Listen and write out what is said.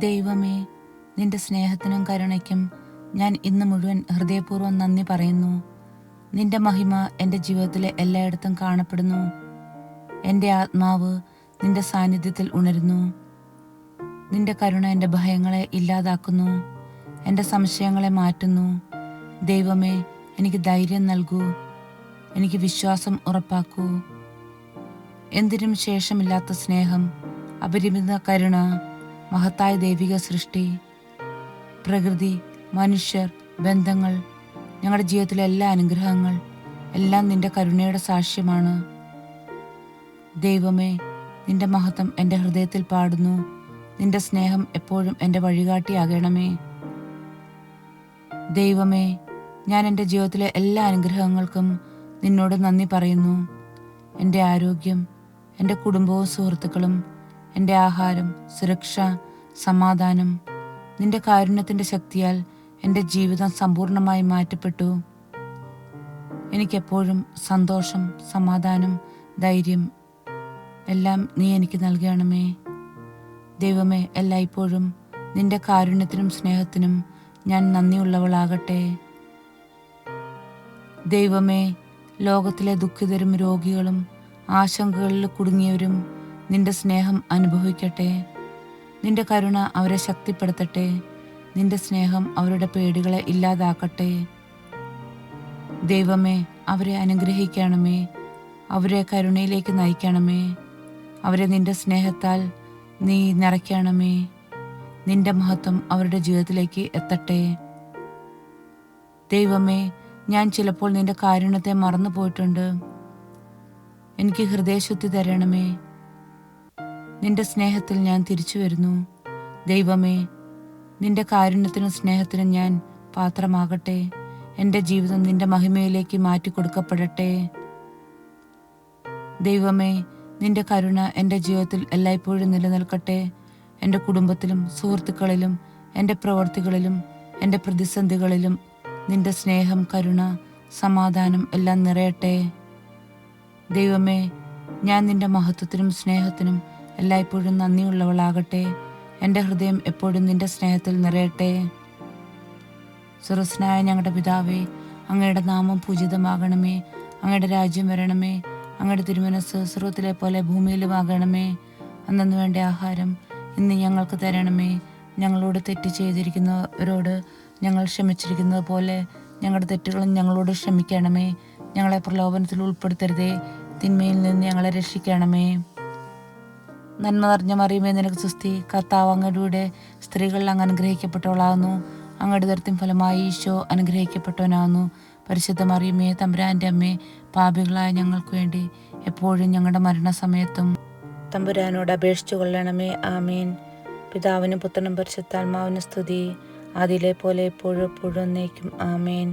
ദൈവമേ, നിന്റെ സ്നേഹത്തിനും കരുണയ്ക്കും ഞാൻ ഇന്ന് മുഴുവൻ ഹൃദയപൂർവ്വം നന്ദി പറയുന്നു. നിന്റെ മഹിമ എൻ്റെ ജീവിതത്തിലെ എല്ലായിടത്തും കാണപ്പെടുന്നു. എൻ്റെ ആത്മാവ് നിന്റെ സാന്നിധ്യത്തിൽ ഉണരുന്നു. നിന്റെ കരുണ എൻ്റെ ഭയങ്ങളെ ഇല്ലാതാക്കുന്നു, എൻ്റെ സംശയങ്ങളെ മാറ്റുന്നു. ദൈവമേ, എനിക്ക് ധൈര്യം നൽകൂ, എനിക്ക് വിശ്വാസം ഉറപ്പാക്കൂ. എന്തിനും ശേഷമില്ലാത്ത സ്നേഹം, അപരിമിത കരുണ, മഹത്തായ ദൈവിക സൃഷ്ടി, പ്രകൃതി, മനുഷ്യർ, ബന്ധങ്ങൾ, ഞങ്ങളുടെ ജീവിതത്തിലെ എല്ലാ അനുഗ്രഹങ്ങൾ എല്ലാം നിന്റെ കരുണയുടെ സാക്ഷ്യമാണ്. ദൈവമേ, നിന്റെ മഹത്വം എൻ്റെ ഹൃദയത്തിൽ പാടുന്നു. നിന്റെ സ്നേഹം എപ്പോഴും എൻ്റെ വഴികാട്ടിയാകണമേ. ദൈവമേ, ഞാൻ എൻ്റെ ജീവിതത്തിലെ എല്ലാ അനുഗ്രഹങ്ങൾക്കും നിന്നോട് നന്ദി പറയുന്നു. എൻ്റെ ആരോഗ്യം, എൻ്റെ കുടുംബവും സുഹൃത്തുക്കളും, എൻ്റെ ആഹാരം, സുരക്ഷ, സമാധാനം, നിന്റെ കാരുണ്യത്തിൻ്റെ ശക്തിയാൽ എൻ്റെ ജീവിതം സമ്പൂർണ്ണമായി മാറ്റപ്പെട്ടു. എനിക്കെപ്പോഴും സന്തോഷം, സമാധാനം, ധൈര്യം എല്ലാം നീ എനിക്ക് നൽകണമേ. ദൈവമേ, എല്ലായ്പ്പോഴും നിന്റെ കാരുണ്യത്തിനും സ്നേഹത്തിനും ഞാൻ നന്ദിയുള്ളവളാകട്ടെ. ദൈവമേ, ലോകത്തിലെ ദുഃഖിതരും രോഗികളും ആശങ്കകളിൽ കുടുങ്ങിയവരും നിന്റെ സ്നേഹം അനുഭവിക്കട്ടെ. നിന്റെ കരുണ അവരെ ശക്തിപ്പെടുത്തട്ടെ. നിന്റെ സ്നേഹം അവരുടെ പേടികളെ ഇല്ലാതാക്കട്ടെ. ദൈവമേ, അവരെ അനുഗ്രഹിക്കണമേ. അവരെ കരുണയിലേക്ക് നയിക്കണമേ. അവരെ നിന്റെ സ്നേഹത്താൽ നീ നിറയ്ക്കണമേ. നിന്റെ മഹത്വം അവരുടെ ജീവിതത്തിലേക്ക് എത്തട്ടെ. ദൈവമേ, ഞാൻ ചിലപ്പോൾ നിന്റെ കാരുണ്യത്തെ മറന്നു പോയിട്ടുണ്ട്. എനിക്ക് ഹൃദയശുദ്ധി തരണമേ. നിന്റെ സ്നേഹത്തിൽ ഞാൻ തിരിച്ചു വരുന്നു. ദൈവമേ, നിന്റെ കാരുണ്യത്തിനും സ്നേഹത്തിനും ഞാൻ പാത്രമാകട്ടെ. എൻ്റെ ജീവിതം നിന്റെ മഹിമയിലേക്ക് മാറ്റിക്കൊടുക്കപ്പെടട്ടെ. ദൈവമേ, നിന്റെ കരുണ എൻ്റെ ജീവിതത്തിൽ എല്ലായ്പ്പോഴും നിലനിൽക്കട്ടെ. എൻ്റെ കുടുംബത്തിലും സുഹൃത്തുക്കളിലും എൻ്റെ പ്രവർത്തികളിലും എൻ്റെ പ്രതിസന്ധികളിലും നിന്റെ സ്നേഹം, കരുണ, സമാധാനം എല്ലാം നിറയട്ടെ. ദൈവമേ, ഞാൻ നിന്റെ മഹത്വത്തിനും സ്നേഹത്തിനും എല്ലായ്പ്പോഴും നന്ദിയുള്ളവളാകട്ടെ. എൻ്റെ ഹൃദയം എപ്പോഴും നിന്റെ സ്നേഹത്തിൽ നിറയട്ടെ. സ്വർഗ്ഗസ്ഥനായ ഞങ്ങളുടെ പിതാവേ, അങ്ങയുടെ നാമം പൂജിതമാകണമേ. അങ്ങയുടെ രാജ്യം വരണമേ. അങ്ങയുടെ തിരുമനസ്സ് സ്വർഗ്ഗത്തിലെ പോലെ ഭൂമിയിലുമാകണമേ. അന്നു വേണ്ട ആഹാരം ഇന്ന് ഞങ്ങൾക്ക് തരണമേ. ഞങ്ങളോട് തെറ്റ് ചെയ്തിരിക്കുന്നവരോട് ഞങ്ങൾ ക്ഷമിച്ചിരിക്കുന്നത് പോലെ ഞങ്ങളുടെ തെറ്റുകളും ഞങ്ങളോട് ക്ഷമിക്കണമേ. ഞങ്ങളെ പ്രലോഭനത്തിൽ ഉൾപ്പെടുത്തരുതേ, തിന്മയിൽ നിന്ന് ഞങ്ങളെ രക്ഷിക്കണമേ. നന്മ നിറഞ്ഞ മറിയമേ, നിനക്ക് സ്തുതി. കർത്താവ് അങ്ങയുടെ സ്ത്രീകളിൽ അങ്ങ് അനുഗ്രഹിക്കപ്പെട്ടവളാകുന്നു. അങ്ങയുടെ ഉദരത്തിൻ ഫലമായി ഈശോ അനുഗ്രഹിക്കപ്പെട്ടവനാകുന്നു. പരിശുദ്ധ മറിയമേ, തമ്പുരാൻ്റെ അമ്മേ, പാപികളായ ഞങ്ങൾക്ക് വേണ്ടി എപ്പോഴും ഞങ്ങളുടെ മരണസമയത്തും തമ്പുരാനോട് അപേക്ഷിച്ചു കൊള്ളണമേ. ആമേൻ. പിതാവിനും പുത്രനും പരിശുദ്ധാത്മാവിനും സ്തുതി, ആദിയിലെ പോലെ എപ്പോഴും എന്നേക്കും. ആമേൻ.